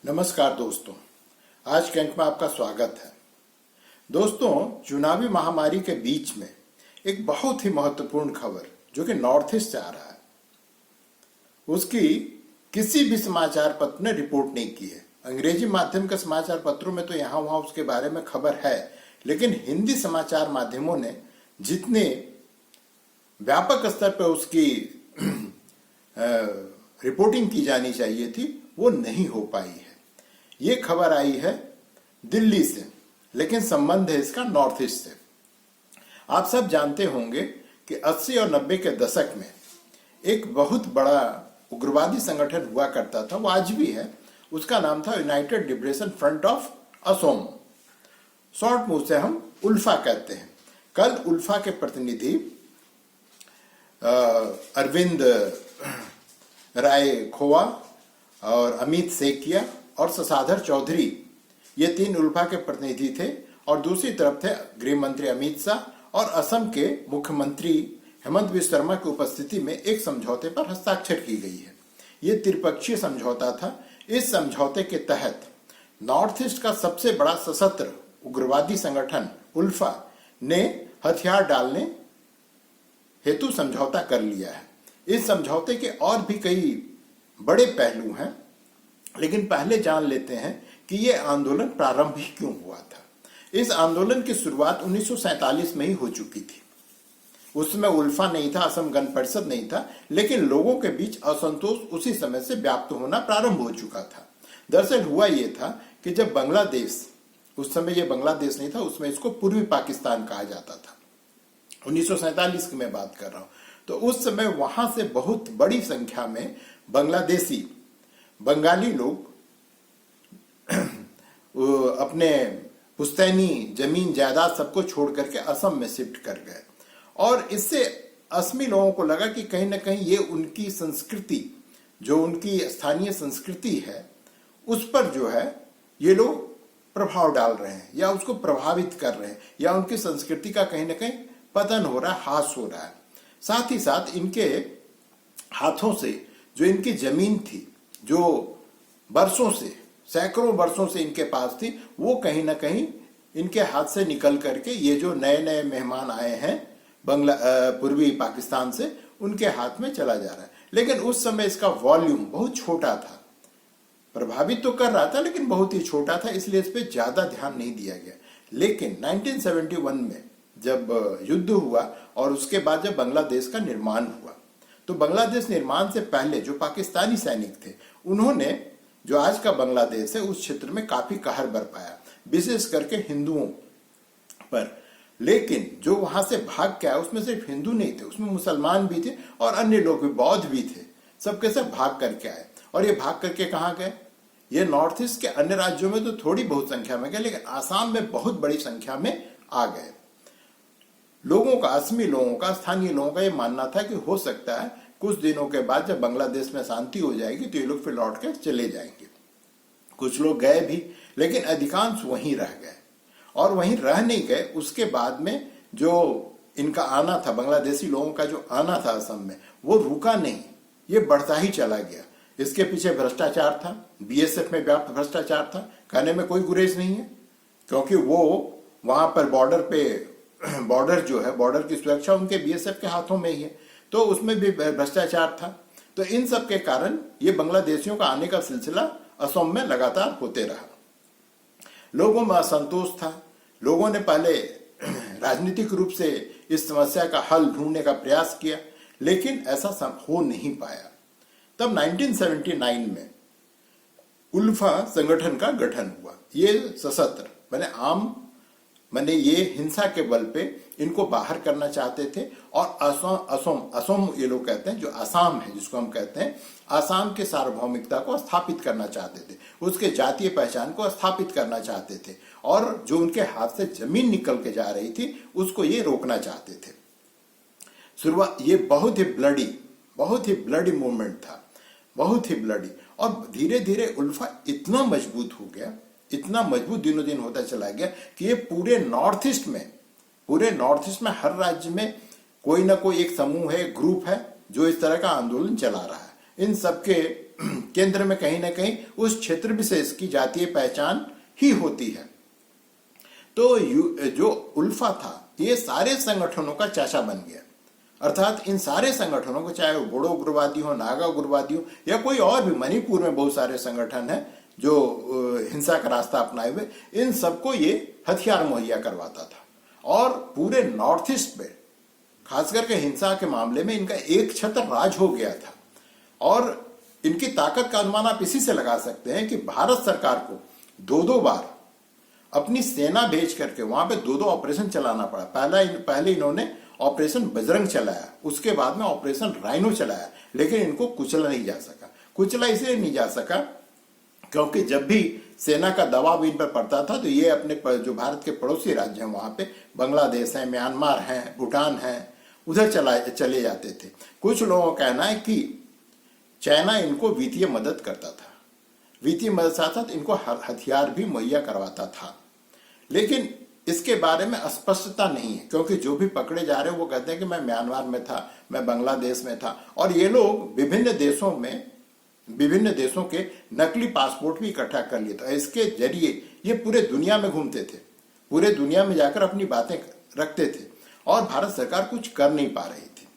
नमस्कार दोस्तों, आज के अंक में आपका स्वागत है। दोस्तों, चुनावी महामारी के बीच में एक बहुत ही महत्वपूर्ण खबर जो कि नॉर्थ ईस्ट से आ रहा है, उसकी किसी भी समाचार पत्र ने रिपोर्ट नहीं की है। अंग्रेजी माध्यम के समाचार पत्रों में तो यहाँ वहां उसके बारे में खबर है, लेकिन हिंदी समाचार माध्यमों ने जितने व्यापक स्तर पर उसकी रिपोर्टिंग की जानी चाहिए थी वो नहीं हो पाई है। ये खबर आई है दिल्ली से, लेकिन संबंध है इसका नॉर्थ ईस्ट से। आप सब जानते होंगे कि 80 और 90 के दशक में एक बहुत बड़ा उग्रवादी संगठन हुआ करता था, वो आज भी है। उसका नाम था United liberation front of Asom, short में उसे हम उल्फा कहते हैं। कल उल्फा के प्रतिनिधि अरविंद राय खोवा और अमित सेकिया और शशाधर चौधरी, ये तीन उल्फा के प्रतिनिधि थे, और दूसरी तरफ थे गृह मंत्री अमित शाह और असम के मुख्यमंत्री हेमंत बिस्वा शर्मा की उपस्थिति में एक समझौते पर हस्ताक्षर की गई है। ये त्रिपक्षीय समझौता था। इस समझौते के तहत नॉर्थ ईस्ट का सबसे बड़ा सशस्त्र उग्रवादी संगठन उल्फा ने हथियार डालने हेतु समझौता कर लिया है। इस समझौते के और भी कई बड़े पहलू हैं, लेकिन पहले जान लेते हैं कि यह आंदोलन प्रारंभ ही क्यों हुआ था। इस आंदोलन की शुरुआत 1947 में ही हो चुकी थी। उस समय उल्फा नहीं था, असम गण परिषद नहीं था, लेकिन लोगों के बीच असंतोष उसी समय से व्याप्त होना प्रारंभ हो चुका था। दरअसल हुआ यह था कि जब बांग्लादेश, उस समय यह बांग्लादेश नहीं था, उसमें इसको पूर्वी पाकिस्तान कहा जाता था, 1947 की मैं बात कर रहा हूं, तो उस समय वहां से बहुत बड़ी संख्या में बांग्लादेशी बंगाली लोग अपने पुश्तैनी जमीन जायदाद सबको छोड़ करके असम में शिफ्ट कर गए। और इससे असमी लोगों को लगा कि कहीं ना कहीं ये उनकी संस्कृति, जो उनकी स्थानीय संस्कृति है, उस पर जो है ये लोग प्रभाव डाल रहे हैं या उसको प्रभावित कर रहे हैं, या उनकी संस्कृति का कहीं ना कहीं पतन हो रहा है, ह्रास हो रहा है। साथ ही साथ इनके हाथों से जो इनकी जमीन थी, जो वर्षों से, सैकड़ों वर्षों से इनके पास थी, वो कहीं ना कहीं इनके हाथ से निकल करके ये जो नए नए मेहमान आए हैं पूर्वी पाकिस्तान से, उनके हाथ में चला जा रहा है। लेकिन उस समय इसका वॉल्यूम बहुत छोटा था, प्रभावित तो कर रहा था लेकिन बहुत ही छोटा था, इसलिए इस पर ज्यादा ध्यान नहीं दिया गया। लेकिन 1971 में जब युद्ध हुआ और उसके बाद जब बांग्लादेश का निर्माण हुआ, तो बांग्लादेश निर्माण से पहले जो पाकिस्तानी सैनिक थे, उन्होंने जो आज का बांग्लादेश है उस क्षेत्र में काफी कहर बरपाया, विशेष करके हिंदुओं पर। लेकिन जो वहां से भाग के आए उसमें सिर्फ हिंदू नहीं थे, उसमें मुसलमान भी थे और अन्य लोग भी, बौद्ध भी थे, सबके सब भाग करके आए। और ये भाग करके कहाँ गए? ये नॉर्थ ईस्ट के अन्य राज्यों में तो थोड़ी बहुत संख्या में गए, लेकिन आसाम में बहुत बड़ी संख्या में आ गए। लोगों का, असमी लोगों का, स्थानीय लोगों का ये मानना था कि हो सकता है कुछ दिनों के बाद जब बांग्लादेश में शांति हो जाएगी तो ये लोग फिर लौट के चले जाएंगे। कुछ लोग गए भी, लेकिन अधिकांश वहीं रह गए। और वहीं रह नहीं गए, उसके बाद में जो इनका आना था, बांग्लादेशी लोगों का जो आना था असम में, वो रुका नहीं, ये बढ़ता ही चला गया। इसके पीछे भ्रष्टाचार था, बीएसएफ में व्याप्त भ्रष्टाचार था, कहने में कोई गुरेज नहीं है, क्योंकि वो वहां पर बॉर्डर जो है, बॉर्डर की सुरक्षा उनके बीएसएफ के हाथों में ही है, तो उसमें भी भ्रष्टाचार था। तो इन सब के कारण ये बांग्लादेशियों का आने का सिलसिला असम में लगातार होते रहा। लोगों में असंतोष था। लोगों ने पहले राजनीतिक रूप से इस समस्या का हल ढूंढने का प्रयास किया, लेकिन ऐसा हो नहीं पाया। तब 1979 में उल्फा संगठन का गठन हुआ। ये सशस्त्र मैंने ये हिंसा के बल पे इनको बाहर करना चाहते थे, और असम ये लोग कहते हैं, जो आसाम है जिसको हम कहते हैं, आसाम के सार्वभौमिकता को स्थापित करना चाहते थे, उसके जातीय पहचान को स्थापित करना चाहते थे, और जो उनके हाथ से जमीन निकल के जा रही थी उसको ये रोकना चाहते थे। शुरुआत ये बहुत ही ब्लडी मूवमेंट था, बहुत ही ब्लडी। और धीरे धीरे उल्फा इतना मजबूत हो गया, इतना मजबूत दिनों दिन होता चला गया कि ये पूरे नॉर्थ ईस्ट में हर राज्य में कोई ना कोई एक समूह है, ग्रुप है जो इस तरह का आंदोलन चला रहा है। इन सबके केंद्र में कहीं ना कहीं उस क्षेत्र विशेष की जातीय पहचान ही होती है। तो जो उल्फा था ये सारे संगठनों का चाचा बन गया, अर्थात इन सारे संगठनों को, चाहे वो बोडो उग्रवादी हो, नागा उग्रवादी हो या कोई और भी, मणिपुर में बहुत सारे संगठन हैं जो हिंसा का रास्ता अपनाए हुए, इन सबको ये हथियार मुहैया करवाता था। और पूरे नॉर्थ ईस्ट में खास करके हिंसा के मामले में इनका एक छत्र राज हो गया था। और इनकी ताकत का अनुमान आप इसी से लगा सकते हैं कि भारत सरकार को दो बार अपनी सेना भेज करके वहां पे दो ऑपरेशन चलाना पड़ा। पहले इन्होंने ऑपरेशन बजरंग चलाया, उसके बाद में ऑपरेशन राइनो चलाया, लेकिन इनको कुचला नहीं जा सका। कुचला इसलिए नहीं जा सका क्योंकि जब भी सेना का दबाव इन पर पड़ता था तो ये अपने जो भारत के पड़ोसी राज्य हैं वहां पे, बांग्लादेश है, म्यांमार है, भूटान है, उधर चले जाते थे। कुछ लोगों का कहना है कि चाइना इनको वित्तीय मदद करता था, वित्तीय मदद साथ साथ इनको हथियार भी मुहैया करवाता था। लेकिन इसके बारे में स्पष्टता नहीं है, क्योंकि जो भी पकड़े जा रहे हैं वो कहते हैं कि मैं म्यांमार में था, मैं बांग्लादेश में था। और ये लोग विभिन्न देशों के नकली पासपोर्ट भी इकट्ठा कर लिए। तो इसके जरिए ये पूरे दुनिया में घूमते थे, पूरे दुनिया में जाकर अपनी बातें रखते थे और भारत सरकार कुछ कर नहीं पा रही थी।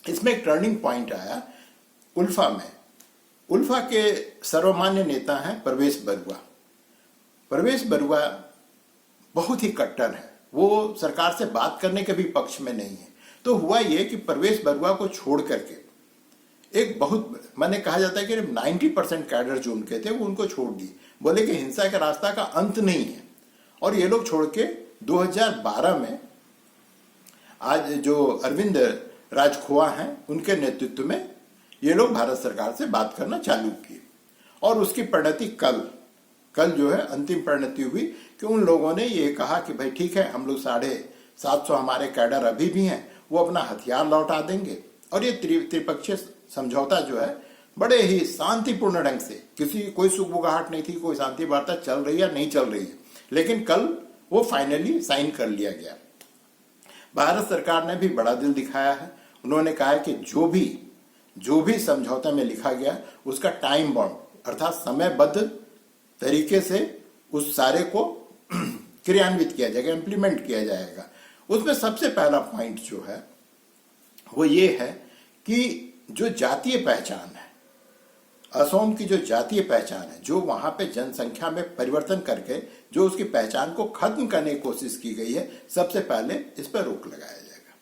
इसमें एक टर्निंग पॉइंट आया उल्फा में। उल्फा के सर्वमान्य नेता हैं प्रवेश बरुआ। प्रवेश बरुआ बहुत ही कट्टर है, वो सरकार से बात करने के भी पक्ष में नहीं है। तो हुआ ये कि प्रवेश बरुआ को छोड़ करके एक बहुत, मैंने कहा जाता है कि 90% कैडर जो उनके थे वो उनको छोड़ दिए, बोले कि हिंसा का रास्ता का अंत नहीं है। और ये लोग छोड़ के 2012 में आज जो अरविंद राजखोआ हैं उनके नेतृत्व में ये लोग भारत सरकार से बात करना चालू किए। और उसकी परिणति कल जो है अंतिम परिणति हुई कि उन लोगों ने ये कहा कि भाई ठीक है, हम लोग 750 हमारे कैडर अभी भी हैं, वो अपना हथियार लौटा देंगे। और ये त्रिपक्षीय समझौता जो है बड़े ही शांतिपूर्ण ढंग से, कोई सुगबुगाहट नहीं थी, कोई शांति वार्ता चल रही है नहीं चल रही है, लेकिन कल वो फाइनली साइन कर लिया गया। भारत सरकार ने भी बड़ा दिल दिखाया है। उन्होंने कहा है कि जो भी समझौते में लिखा गया उसका टाइम बाउंड अर्थात समयबद्ध तरीके से उस सारे को क्रियान्वित किया जाएगा, इंप्लीमेंट किया जाएगा। उसमें सबसे पहला पॉइंट जो है वो ये है कि जो जातीय पहचान है, असम की जो जातीय पहचान है, जो वहां पे जनसंख्या में परिवर्तन करके जो उसकी पहचान को खत्म करने की कोशिश की गई है, सबसे पहले इस पर रोक लगाया जाएगा।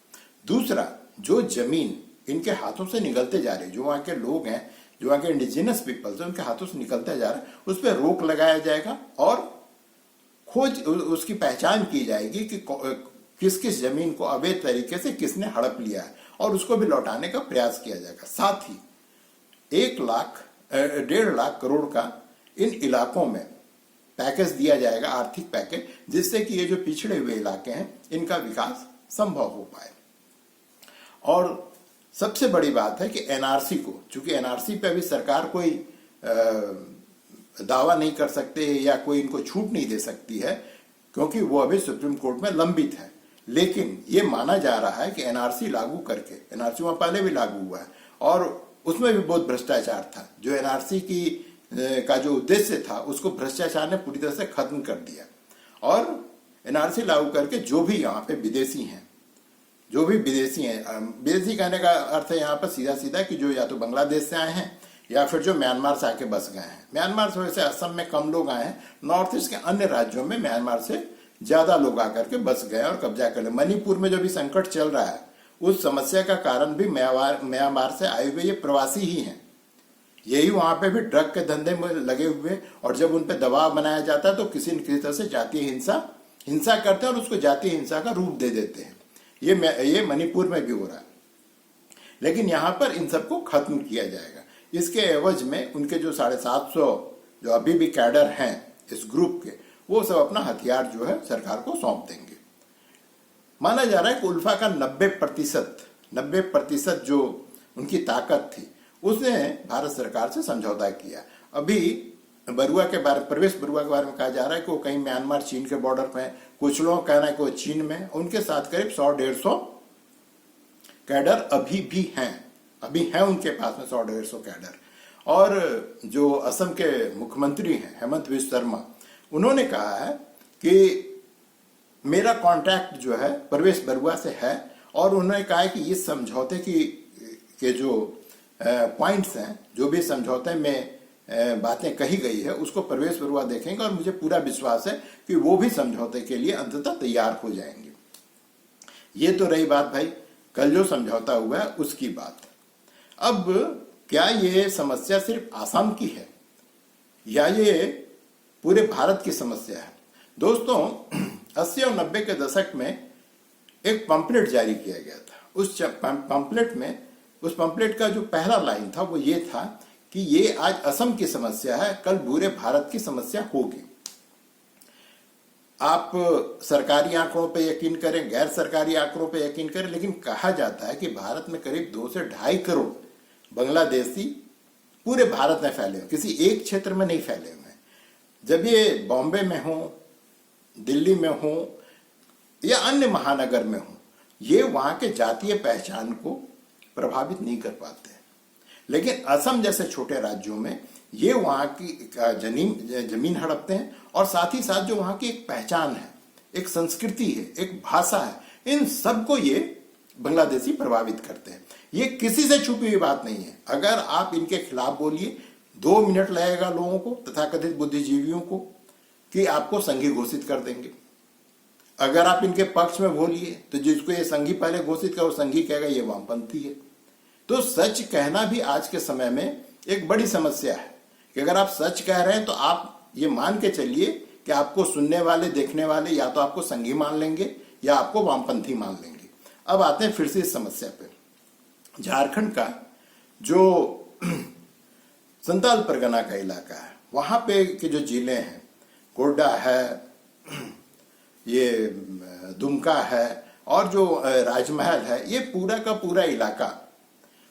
दूसरा, जो जमीन इनके हाथों से निकलते जा रही, जो वहां के लोग हैं, जो वहां के इंडिजिनस पीपल्स हैं, उनके हाथों से निकलते जा रहा है, उस पर रोक लगाया जाएगा और खोज उसकी पहचान की जाएगी कि किस किस जमीन को अवैध तरीके से किसने हड़प लिया है और उसको भी लौटाने का प्रयास किया जाएगा। साथ ही 1.5 लाख करोड़ का इन इलाकों में पैकेज दिया जाएगा, आर्थिक पैकेज, जिससे कि ये जो पिछड़े हुए इलाके हैं इनका विकास संभव हो पाए। और सबसे बड़ी बात है कि एनआरसी को, चूंकि एनआरसी पे अभी सरकार कोई दावा नहीं कर सकते या कोई इनको छूट नहीं दे सकती है, क्योंकि वो अभी सुप्रीम कोर्ट में लंबित है। लेकिन ये माना जा रहा है कि एनआरसी लागू करके, एनआरसी वहां पहले भी लागू हुआ है और उसमें भी बहुत भ्रष्टाचार था। जो एनआरसी का जो उद्देश्य था उसको भ्रष्टाचार ने पूरी तरह से खत्म कर दिया। और एनआरसी लागू करके जो भी यहाँ पे विदेशी हैं, विदेशी कहने का अर्थ है यहाँ पर सीधा सीधा कि जो या तो बांग्लादेश से आए हैं या फिर जो म्यांमार से आके बस गए हैं। म्यांमार से वैसे असम में कम लोग आए हैं, नॉर्थ ईस्ट के अन्य राज्यों में म्यांमार से ज्यादा लोग आकर के बस गए और कब्जा कर ले। मणिपुर में जो भी संकट चल रहा है उस समस्या का कारण भी म्यांमार से आए हुए ये प्रवासी ही हैं। यही वहां पे भी ड्रग के धंधे में लगे हुए, और जब उन पे दबाव बनाया जाता है तो किसी न किसी तरह से जातीय हिंसा करते हैं और उसको जातीय हिंसा का रूप दे देते हैं। ये मणिपुर में भी हो रहा है, लेकिन यहाँ पर इन सबको खत्म किया जाएगा। इसके एवज में उनके जो 750 जो अभी भी कैडर हैं इस ग्रुप के, वो सब अपना हथियार जो है सरकार को सौंप देंगे। माना जा रहा है कि उल्फा का 90% जो उनकी ताकत थी उसने भारत सरकार से समझौता किया। अभी प्रवेश बरुआ के बारे में कहा जा रहा है कि वो कहीं म्यांमार चीन के बॉर्डर पे है, कुछ लोग कहना है कि वो चीन में, उनके साथ करीब 100-150 कैडर अभी हैं उनके पास में 100-150 कैडर। और जो असम के मुख्यमंत्री हैं हेमंत बिस्व शर्मा, उन्होंने कहा है कि मेरा कॉन्ट्रैक्ट जो है प्रवेश बरुआ से है, और उन्होंने कहा है कि इस समझौते के जो पॉइंट्स हैं, जो भी समझौते में बातें कही गई है, उसको प्रवेश बरुआ देखेंगे और मुझे पूरा विश्वास है कि वो भी समझौते के लिए अंततः तैयार हो जाएंगे। ये तो रही बात भाई कल जो समझौता हुआ है उसकी बात। अब क्या ये समस्या सिर्फ आसाम की है या ये पूरे भारत की समस्या है? दोस्तों 80 और 90 के दशक में एक पंपलेट जारी किया गया था। उस पंपलेट का जो पहला लाइन था वो ये था कि ये आज असम की समस्या है, कल पूरे भारत की समस्या होगी। आप सरकारी आंकड़ों पे यकीन करें, गैर सरकारी आंकड़ों पे यकीन करें, लेकिन कहा जाता है कि भारत में करीब 2 से 2.5 करोड़ बांग्लादेशी पूरे भारत में फैले हुए, किसी एक क्षेत्र में नहीं फैले हुए हैं। जब ये बॉम्बे में हो, दिल्ली में हो या अन्य महानगर में हो, ये वहां के जातीय पहचान को प्रभावित नहीं कर पाते। लेकिन असम जैसे छोटे राज्यों में ये वहां की जमीन हड़पते हैं, और साथ ही साथ जो वहां की एक पहचान है, एक संस्कृति है, एक भाषा है, इन सबको ये बांग्लादेशी प्रभावित करते हैं। ये किसी से छुपी हुई बात नहीं है। अगर आप इनके खिलाफ बोलिए, 2 मिनट लगेगा लोगों को, तथाकथित बुद्धिजीवियों को, कि आपको संघी घोषित कर देंगे। अगर आप इनके पक्ष में बोलिए तो जिसको ये संघी पहले घोषित कर, वो संघी कहेगा ये वामपंथी है। तो सच कहना भी आज के समय में एक बड़ी समस्या है कि अगर आप सच कह रहे हैं तो आप ये मान के चलिए कि आपको सुनने वाले, देखने वाले या तो आपको संघी मान लेंगे या आपको वामपंथी मान लेंगे। अब आते हैं फिर से इस समस्या पे। झारखंड का जो संताल परगना का इलाका है, वहां पे के जो जिले हैं, गोड्डा है, ये दुमका है और जो राजमहल है, ये पूरा का पूरा इलाका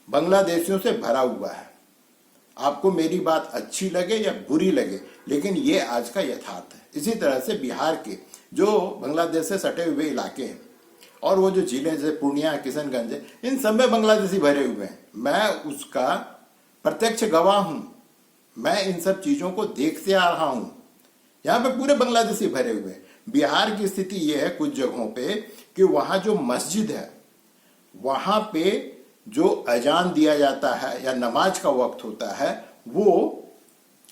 बांग्लादेशियों से भरा हुआ है। आपको मेरी बात अच्छी लगे या बुरी लगे, लेकिन ये आज का यथार्थ है। इसी तरह से बिहार के जो बांग्लादेश से सटे हुए इलाके हैं और वो जो जिले जैसे पूर्णिया, किशनगंज है, इन सब में बांग्लादेशी भरे हुए हैं। मैं उसका प्रत्यक्ष गवाह हूं। मैं इन सब चीजों को देखते आ रहा हूं। यहाँ पे पूरे बांग्लादेशी भरे हुए हैं। बिहार की स्थिति यह है कुछ जगहों पे कि वहां जो मस्जिद है, वहां पे जो अजान दिया जाता है या नमाज का वक्त होता है, वो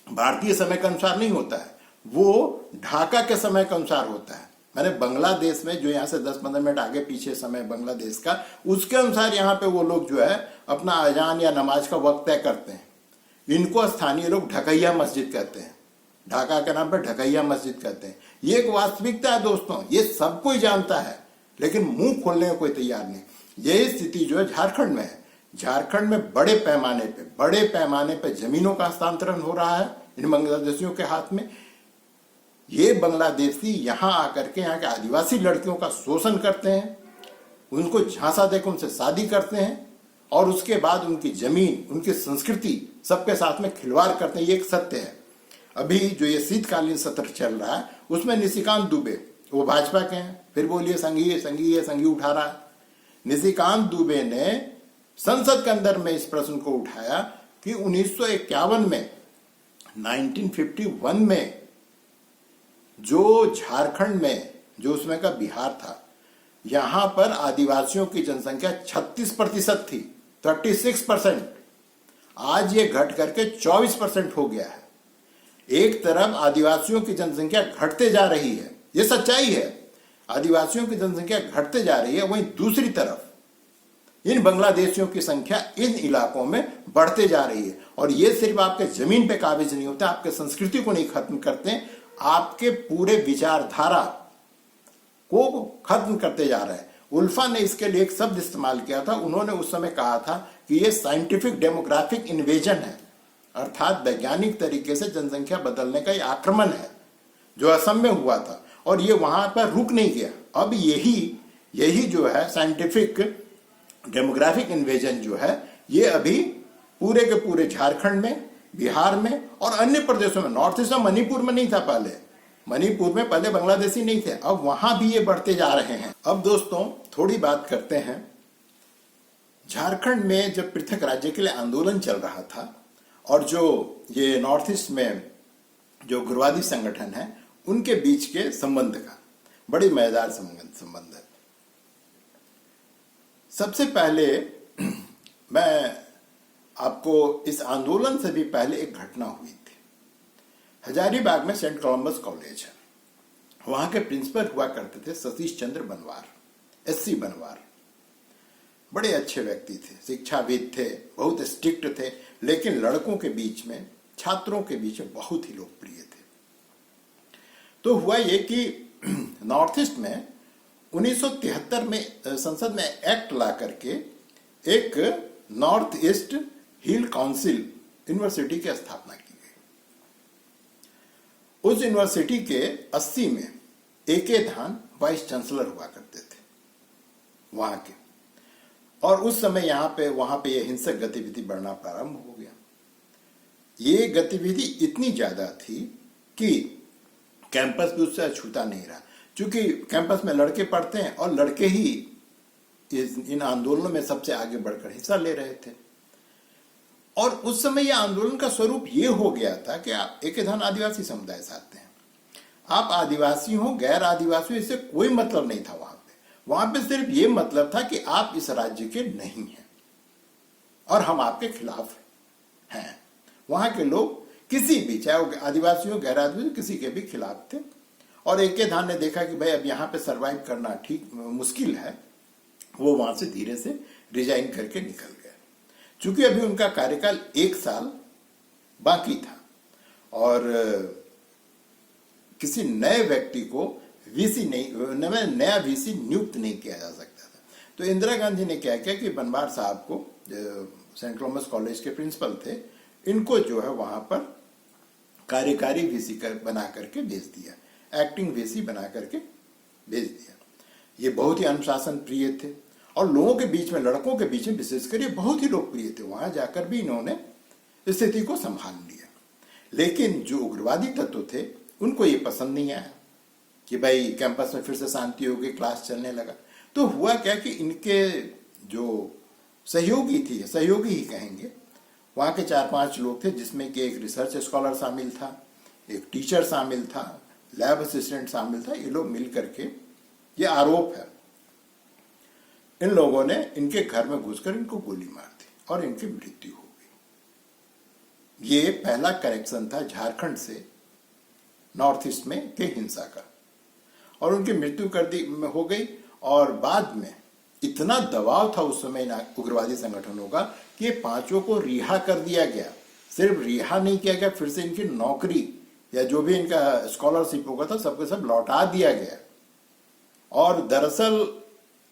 भारतीय समय के अनुसार नहीं होता है, वो ढाका के समय के अनुसार होता है। मैंने बांग्लादेश में जो यहाँ से 10-15 मिनट आगे पीछे समय बांग्लादेश का, उसके अनुसार यहाँ पे वो लोग जो है अपना अजान या नमाज का वक्त तय करते हैं। इनको स्थानीय लोग ढकैया मस्जिद कहते हैं। ढाका के नाम पर ढकैया मस्जिद कहते हैं। ये एक वास्तविकता है दोस्तों, ये सब कोई जानता है, लेकिन मुंह खोलने को कोई तैयार नहीं। यही स्थिति जो है झारखंड में है। झारखंड में बड़े पैमाने पे जमीनों का हस्तांतरण हो रहा है इन बांग्लादेशियों के हाथ में। ये बांग्लादेशी यहाँ आकर के यहाँ के आदिवासी लड़कियों का शोषण करते हैं, उनको झांसा देकर उनसे शादी करते हैं और उसके बाद उनकी जमीन, उनकी संस्कृति सबके साथ में खिलवाड़ करते हैं। ये एक सत्य है। अभी जो ये शीतकालीन सत्र चल रहा है उसमें निशिकांत दुबे, वो भाजपा के हैं, फिर बोलिए संघी उठा रहा है। निशिकांत दुबे ने संसद के अंदर में इस प्रश्न को उठाया कि 1951 में 1951 में जो झारखंड में, जो उसमें का बिहार था, यहां पर आदिवासियों की जनसंख्या 36% थी, 36%। आज ये घट करके 24% हो गया है। एक तरफ आदिवासियों की जनसंख्या घटते जा रही है, ये सच्चाई है, आदिवासियों की जनसंख्या घटते जा रही है, वहीं दूसरी तरफ इन बांग्लादेशियों की संख्या इन इलाकों में बढ़ते जा रही है। और ये सिर्फ आपके जमीन पे काबिज नहीं होते, आपके संस्कृति को नहीं खत्म करते, आपके पूरे विचारधारा को खत्म करते जा रहे हैं। उल्फा ने इसके लिए एक शब्द इस्तेमाल किया था। उन्होंने उस समय कहा था कि ये साइंटिफिक डेमोग्राफिक इन्वेजन है, अर्थात वैज्ञानिक तरीके से जनसंख्या बदलने का ये आक्रमण है जो असम में हुआ था, और ये वहां पर रुक नहीं गया। अब यही जो है साइंटिफिक डेमोग्राफिक इन्वेजन जो है, ये अभी पूरे के पूरे झारखंड में, बिहार में और अन्य प्रदेशों में, नॉर्थ ईस्ट में, मणिपुर में नहीं था पहले, मणिपुर में पहले बांग्लादेशी नहीं थे, अब वहां भी ये बढ़ते जा रहे हैं। अब दोस्तों थोड़ी बात करते हैं झारखंड में जब पृथक राज्य के लिए आंदोलन चल रहा था और जो ये नॉर्थ ईस्ट में जो उग्रवादी संगठन है उनके बीच के संबंध का बड़ी मजेदार संबंध है। सबसे पहले मैं आपको इस आंदोलन से भी पहले एक घटना हुई थी। हजारीबाग में सेंट कोलंबस कॉलेज है, वहां के प्रिंसिपल हुआ करते थे सतीश चंद्र बनवार, एससी बनवार। बड़े अच्छे व्यक्ति थे, शिक्षाविद थे, बहुत स्ट्रिक्ट थे, लेकिन लड़कों के बीच में, छात्रों के बीच में बहुत ही लोकप्रिय थे। तो हुआ ये कि नॉर्थ ईस्ट में 1973 में संसद में एक्ट ला करके एक नॉर्थ ईस्ट हिल काउंसिल यूनिवर्सिटी की स्थापना की गई। उस यूनिवर्सिटी के 80 में ए.के. धान वाइस चांसलर हुआ करते थे वहां के, और उस समय वहां पे ये हिंसक गतिविधि बढ़ना प्रारंभ हो गया। ये गतिविधि इतनी ज्यादा थी कि कैंपस भी उससे अछूता नहीं रहा, क्योंकि कैंपस में लड़के पढ़ते हैं और लड़के ही इन आंदोलनों में सबसे आगे बढ़कर हिस्सा ले रहे थे। और उस समय यह आंदोलन का स्वरूप ये हो गया था कि आप ए.के. धान आदिवासी समुदाय से आते हैं, आप आदिवासी हो गैर आदिवासी हो, इससे कोई मतलब नहीं था। वहां पे सिर्फ ये मतलब था कि आप इस राज्य के नहीं हैं और हम आपके खिलाफ हैं। वहां के लोग किसी भी, चाहे वो आदिवासी हो गैर आदिवासी, किसी के भी खिलाफ थे। और ए.के. धान ने देखा कि भाई अब यहाँ पे सरवाइव करना ठीक मुश्किल है, वो वहां से धीरे से रिजाइन करके निकल गए। चूंकि अभी उनका कार्यकाल 1 साल बाकी था और किसी नए व्यक्ति को नया वीसी नियुक्त नहीं किया जा सकता था। तो इंदिरा गांधी ने क्या किया कि बनवार साहब को, सेंट कोलंबस कॉलेज के प्रिंसिपल थे, इनको जो है वहां पर कार्यकारी वीसी बना करके भेज दिया, एक्टिंग वीसी बना करके भेज दिया। ये बहुत ही अनुशासन प्रिय थे और लोगों के बीच में, लड़कों के बीच में विशेषकर ये बहुत ही लोकप्रिय थे। वहां जाकर भी इन्होंने स्थिति को संभाल लिया। लेकिन जो उग्रवादी तत्व थे उनको ये पसंद नहीं आया कि भाई कैंपस में फिर से शांति हो गई, क्लास चलने लगा। तो हुआ क्या कि इनके जो सहयोगी ही कहेंगे, वहां के 4-5 लोग थे, जिसमें कि एक रिसर्च स्कॉलर शामिल था, एक टीचर शामिल था, लैब असिस्टेंट शामिल था। ये लोग मिल करके, ये आरोप है, इन लोगों ने इनके घर में घुसकर इनको गोली मार दी और इनकी मृत्यु हो गई। ये पहला करेक्शन था झारखंड से नॉर्थ ईस्ट में के हिंसा का, और उनकी मृत्यु हो गई। और बाद में इतना दबाव था उस समय उग्रवादी संगठनों का कि ये 5 को रिहा कर दिया गया। सिर्फ रिहा नहीं किया गया, फिर से इनकी नौकरी या जो भी इनका स्कॉलरशिप होगा था सबके सब लौटा दिया गया। और दरअसल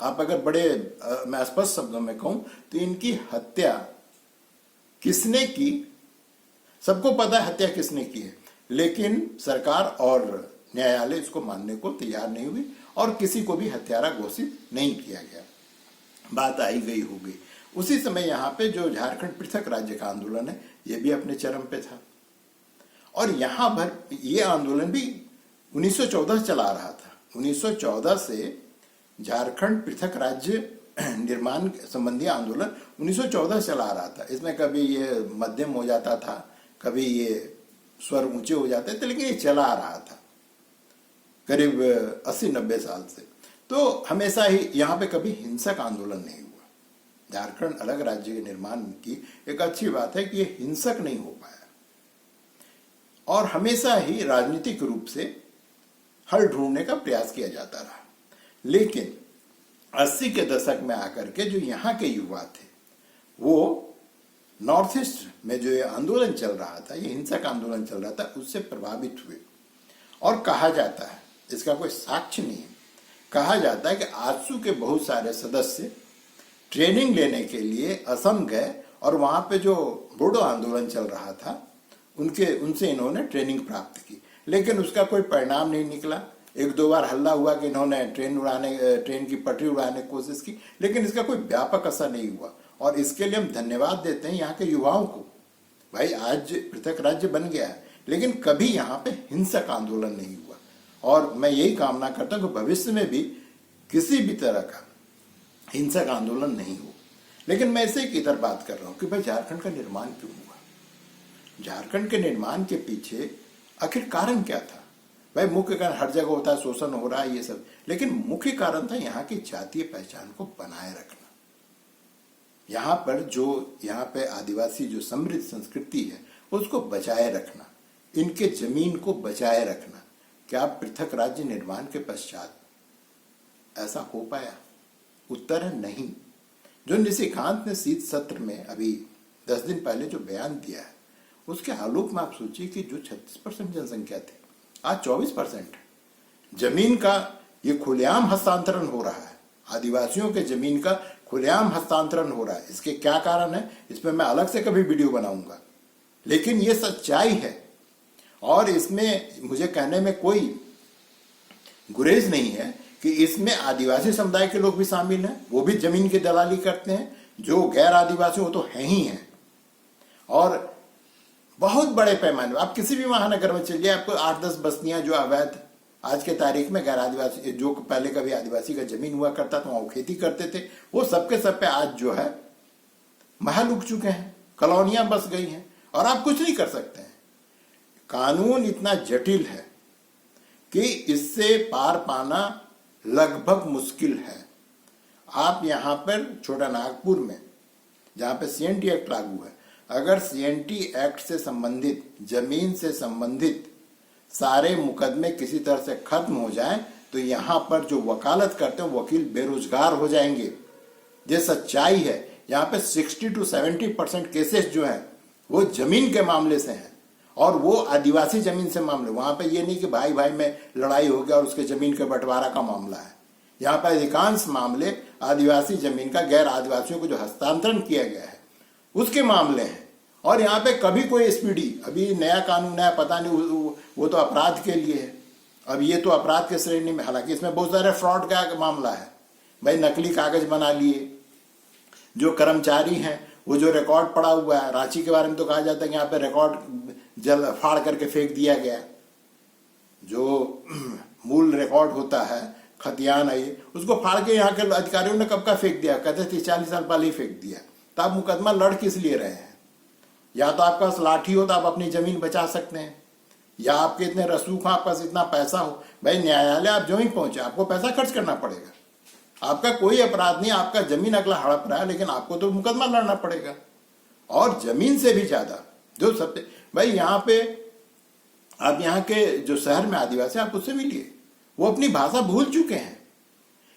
आप अगर मैं स्पष्ट शब्दों में कहूं तो इनकी हत्या किसने की, सबको पता है हत्या किसने की है, लेकिन सरकार और न्यायालय इसको मानने को तैयार नहीं हुई और किसी को भी हत्यारा घोषित नहीं किया गया। बात आई गई हो गई। उसी समय यहाँ पे जो झारखंड पृथक राज्य का आंदोलन है, ये भी अपने चरम पे था। और यहाँ पर ये आंदोलन भी 1914 चला रहा था। 1914 से झारखंड पृथक राज्य निर्माण संबंधी आंदोलन 1914 चला रहा था। इसमें कभी ये मध्यम हो जाता था, कभी ये स्वर ऊंचे हो जाते थे, लेकिन ये चला रहा था करीब 80-90 साल से। तो हमेशा ही यहाँ पे कभी हिंसक आंदोलन नहीं हुआ। झारखंड अलग राज्य के निर्माण की एक अच्छी बात है कि ये हिंसक नहीं हो पाया और हमेशा ही राजनीतिक रूप से हल ढूंढने का प्रयास किया जाता रहा। लेकिन 80 के दशक में आकर के जो यहाँ के युवा थे, वो नॉर्थ ईस्ट में जो ये आंदोलन चल रहा था, ये हिंसक आंदोलन चल रहा था, उससे प्रभावित हुए। और कहा जाता है, इसका कोई साक्ष्य नहीं है, कहा जाता है कि आजसू के बहुत सारे सदस्य ट्रेनिंग लेने के लिए असम गए और वहां पे जो बोडो आंदोलन चल रहा था उनसे इन्होंने ट्रेनिंग प्राप्त की, लेकिन उसका कोई परिणाम नहीं निकला। 1-2 बार हल्ला हुआ कि इन्होंने ट्रेन की पटरी उड़ाने की कोशिश की, लेकिन इसका कोई व्यापक असर नहीं हुआ। और इसके लिए हम धन्यवाद देते हैं यहाँ के युवाओं को। भाई आज पृथक राज्य बन गया है, लेकिन कभी यहाँ पे हिंसक आंदोलन नहीं हुआ। और मैं यही कामना करता हूँ कि भविष्य में भी किसी भी तरह का हिंसक आंदोलन नहीं हो। लेकिन मैं इसे एक इधर बात कर रहा हूँ कि भाई झारखंड का निर्माण क्यों हुआ। झारखंड के निर्माण के पीछे आखिर कारण क्या था? भाई मुख्य कारण हर जगह होता है, शोषण हो रहा है ये सब, लेकिन मुख्य कारण था यहाँ की जातीय पहचान को बनाए रखना। यहाँ पे आदिवासी जो समृद्ध संस्कृति है उसको बचाए रखना, इनके जमीन को बचाए रखना। क्या पृथक राज्य निर्माण के पश्चात ऐसा हो पाया? उत्तर है नहीं। जो निशिकांत ने शीत सत्र में अभी 10 दिन पहले जो बयान दिया है, उसके आलोक में आप सोचिए कि जो 36% जनसंख्या थी आज 24%। जमीन का ये खुलेआम हस्तांतरण हो रहा है, आदिवासियों के जमीन का खुलेआम हस्तांतरण हो रहा है। इसके क्या कारण है, इसमें मैं अलग से कभी वीडियो बनाऊंगा, लेकिन ये सच्चाई है और इसमें मुझे कहने में कोई गुरेज नहीं है कि इसमें आदिवासी समुदाय के लोग भी शामिल हैं, वो भी जमीन की दलाली करते हैं। जो गैर आदिवासी वो तो है ही हैं, और बहुत बड़े पैमाने आप किसी भी महानगर में चलिए, आपको 8-10 बस्तियां जो अवैध आज के तारीख में गैर आदिवासी, जो पहले कभी आदिवासी का जमीन हुआ करता था वहां वो खेती करते थे, वो सबके सब पे आज जो है महल उग चुके हैं, कॉलोनियां बस गई हैं और आप कुछ नहीं कर सकते हैं। कानून इतना जटिल है कि इससे पार पाना लगभग मुश्किल है। आप यहां पर छोटा नागपुर में जहां पे सीएनटी एक्ट लागू है, अगर सीएनटी एक्ट से संबंधित, जमीन से संबंधित सारे मुकदमे किसी तरह से खत्म हो जाएं तो यहां पर जो वकालत करते हैं वकील बेरोजगार हो जाएंगे। ये सच्चाई है। यहां पे 60 to 70% केसेस जो हैं वो जमीन के मामले से हैं, और वो आदिवासी जमीन से मामले। वहां पे ये नहीं कि भाई भाई में लड़ाई हो गया और उसके जमीन के बंटवारा का मामला है। यहाँ पर अधिकांश मामले आदिवासी जमीन का गैर आदिवासियों को जो हस्तांतरण किया गया है उसके मामले हैं। और यहाँ पे कभी कोई स्पीडी, अभी नया कानून है, पता नहीं वो तो अपराध के लिए है। अब ये तो अपराध के श्रेणी में, हालांकि इसमें बहुत सारे फ्रॉड का मामला है। भाई नकली कागज बना लिए, जो कर्मचारी हैं वो जो रिकॉर्ड पड़ा हुआ है, रांची के बारे में तो कहा जाता है कि यहाँ पे रिकॉर्ड जल फाड़ करके फेंक दिया गया। जो मूल रिकॉर्ड होता है, खतियान है, उसको फाड़ के यहाँ के अधिकारियों ने कब का फेंक दिया, कहते थे 40 साल पहले ही फेंक दिया। तो आप मुकदमा लड़ किस लिए रहे हैं? या तो आपके पास लाठी हो तो आप अपनी जमीन बचा सकते हैं, या आपके इतने रसूख हो, आपके पास इतना पैसा हो। भाई न्यायालय आप जो ही पहुंचे आपको पैसा खर्च करना पड़ेगा। आपका कोई अपराध नहीं, आपका जमीन अगला हड़प रहा है, लेकिन आपको तो मुकदमा लड़ना पड़ेगा। और जमीन से भी ज्यादा जो सबसे, भाई यहाँ पे आप यहाँ के जो शहर में आदिवासी आप उससे मिलिए, वो अपनी भाषा भूल चुके हैं।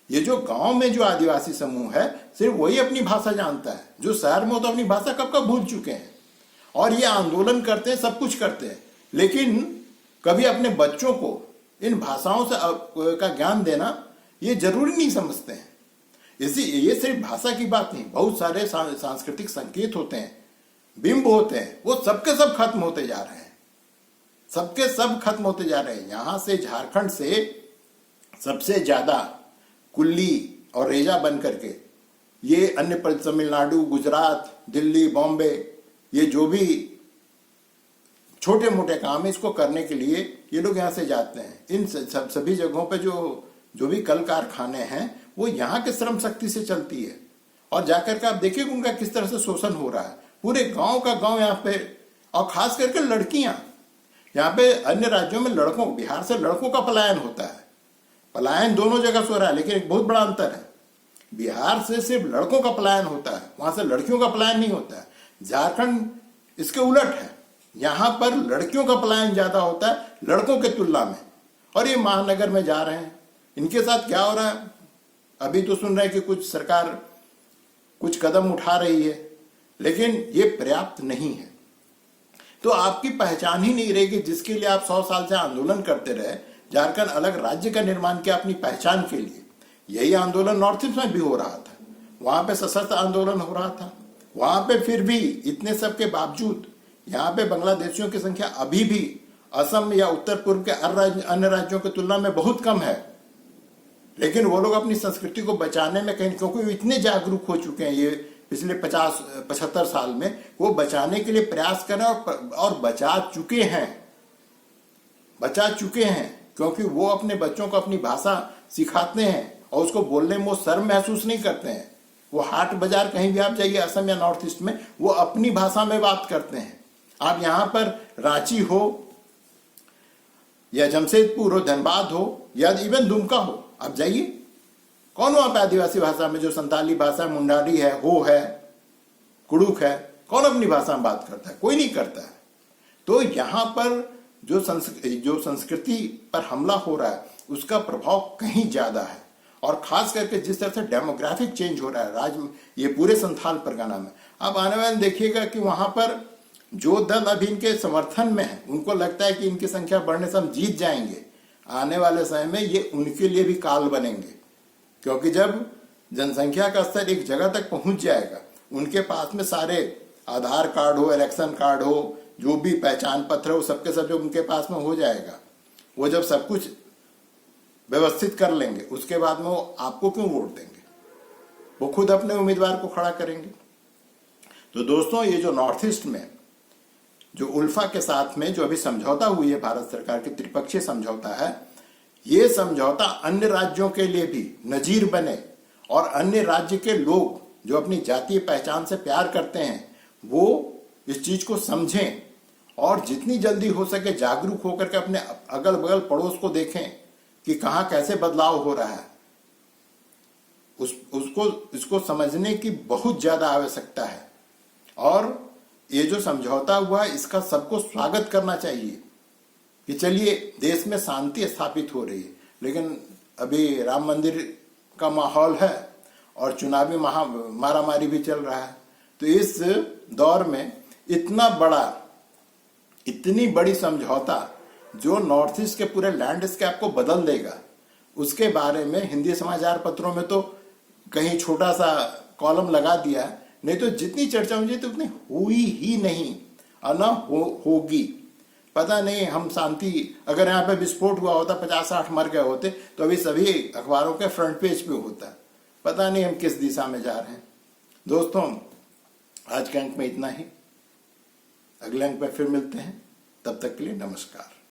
ये जो गांव में जो आदिवासी समूह है सिर्फ वही अपनी भाषा जानता है, जो शहर में हो तो अपनी भाषा कब कब भूल चुके हैं। और ये आंदोलन करते हैं, सब कुछ करते हैं, लेकिन कभी अपने बच्चों को इन भाषाओं से का ज्ञान देना ये जरूरी नहीं समझते हैं। ये सिर्फ भाषा की बात नहीं, बहुत सारे सांस्कृतिक संकेत होते हैं, बिंब होते हैं, वो सबके सब खत्म होते जा रहे हैं, सबके सब खत्म होते जा रहे हैं। यहां से झारखंड से सबसे ज्यादा कुल्ली और रेजा बन करके ये अन्य तमिलनाडु, गुजरात, दिल्ली, बॉम्बे, ये जो भी छोटे मोटे काम है इसको करने के लिए ये लोग यहाँ से जाते हैं। इन सभी जगहों पे जो भी कल कारखाने हैं वो यहाँ के श्रम शक्ति से चलती है। और जाकर के आप देखिए उनका किस तरह से शोषण हो रहा है। पूरे गांव का गांव यहाँ पे, और खास करके लड़कियां यहाँ पे, अन्य राज्यों में लड़कों, बिहार से लड़कों का पलायन होता है। पलायन दोनों जगह से हो रहा है, लेकिन एक बहुत बड़ा अंतर है, बिहार से सिर्फ लड़कों का पलायन होता है, वहां से लड़कियों का पलायन नहीं होता है। झारखंड इसके उलट है, यहां पर लड़कियों का पलायन ज्यादा होता है लड़कों के तुलना में। और ये महानगर में जा रहे हैं, इनके साथ क्या हो रहा है? अभी तो सुन रहे हैं कि कुछ सरकार कुछ कदम उठा रही है, लेकिन ये पर्याप्त नहीं है। तो आपकी पहचान ही नहीं रहेगी, जिसके लिए आप 100 साल से आंदोलन करते रहे। झारखंड अलग राज्य का निर्माण किया अपनी पहचान के लिए। यही आंदोलन नॉर्थ ईस्ट में भी हो रहा था, वहां पे सशस्त्र आंदोलन हो रहा था। वहां पे फिर भी इतने सब के बावजूद यहाँ पे बांग्लादेशियों की संख्या अभी भी असम या उत्तर पूर्व के अन्य राज्यों की तुलना में बहुत कम है। लेकिन वो लोग अपनी संस्कृति को बचाने में कहीं, क्योंकि वो इतने जागरूक हो चुके हैं ये पिछले 50-75 साल में, वो बचाने के लिए प्रयास कर रहे हैं और बचा चुके हैं, क्योंकि वो अपने बच्चों को अपनी भाषा सिखाते हैं और उसको बोलने में वो शर्म महसूस नहीं करते हैं। वो हाट बाजार कहीं भी आप जाइए असम या नॉर्थ ईस्ट में, वो अपनी भाषा में बात करते हैं। आप यहां पर रांची हो या जमशेदपुर हो, धनबाद हो या इवन दुमका हो, आप जाइए, कौन वहां पे आदिवासी भाषा में, जो संताली भाषा, मुंडारी है, हो है, कुड़ुक है, कौन अपनी भाषा में बात करता है? कोई नहीं करता है। तो यहां पर जो संस्कृति पर हमला हो रहा है उसका प्रभाव कहीं ज्यादा है, और खास करके जिस तरह से डेमोग्राफिक चेंज हो रहा है राज्य में, ये पूरे संथाल परगना में, अब आने वाले देखिएगा कि वहां पर जो दल अभी इनके समर्थन में है, उनको लगता है कि इनकी संख्या बढ़ने से हम जीत जाएंगे, आने वाले समय में ये उनके लिए भी काल बनेंगे, क्योंकि जब जनसंख्या का स्तर एक जगह तक पहुंच जाएगा, उनके पास में सारे आधार कार्ड हो, इलेक्शन कार्ड हो, जो भी पहचान पत्र हो, सबके सब जब उनके पास में हो जाएगा, वो जब सब कुछ व्यवस्थित कर लेंगे, उसके बाद में वो आपको क्यों वोट देंगे? वो खुद अपने उम्मीदवार को खड़ा करेंगे। तो दोस्तों, ये जो नॉर्थ ईस्ट में जो उल्फा के साथ में जो अभी समझौता हुई है, भारत सरकार की त्रिपक्षीय समझौता है, ये समझौता अन्य राज्यों के लिए भी नजीर बने, और अन्य राज्य के लोग जो अपनी जातीय पहचान से प्यार करते हैं वो इस चीज को समझें, और जितनी जल्दी हो सके जागरूक होकर के अपने अगल बगल पड़ोस को देखें कि कहां कैसे बदलाव हो रहा है। इसको समझने की बहुत ज्यादा आवश्यकता है, और ये जो समझौता हुआ है इसका सबको स्वागत करना चाहिए कि चलिए देश में शांति स्थापित हो रही है। लेकिन अभी राम मंदिर का माहौल है और चुनावी मारामारी भी चल रहा है, तो इस दौर में इतनी बड़ी समझौता जो नॉर्थ ईस्ट के पूरे लैंडस्केप को बदल देगा, उसके बारे में हिंदी समाचार पत्रों में तो कहीं छोटा सा कॉलम लगा दिया है, नहीं तो जितनी चर्चा होनी चाहिए तो उतनी हुई ही नहीं, और न होगी। पता नहीं, हम शांति, अगर यहाँ पे विस्फोट हुआ होता, 50-60 मर गए होते, तो अभी सभी अखबारों के फ्रंट पेज पे होता। पता नहीं हम किस दिशा में जा रहे हैं। दोस्तों, आज के अंक में इतना ही, अगले अंक में फिर मिलते हैं, तब तक के लिए नमस्कार।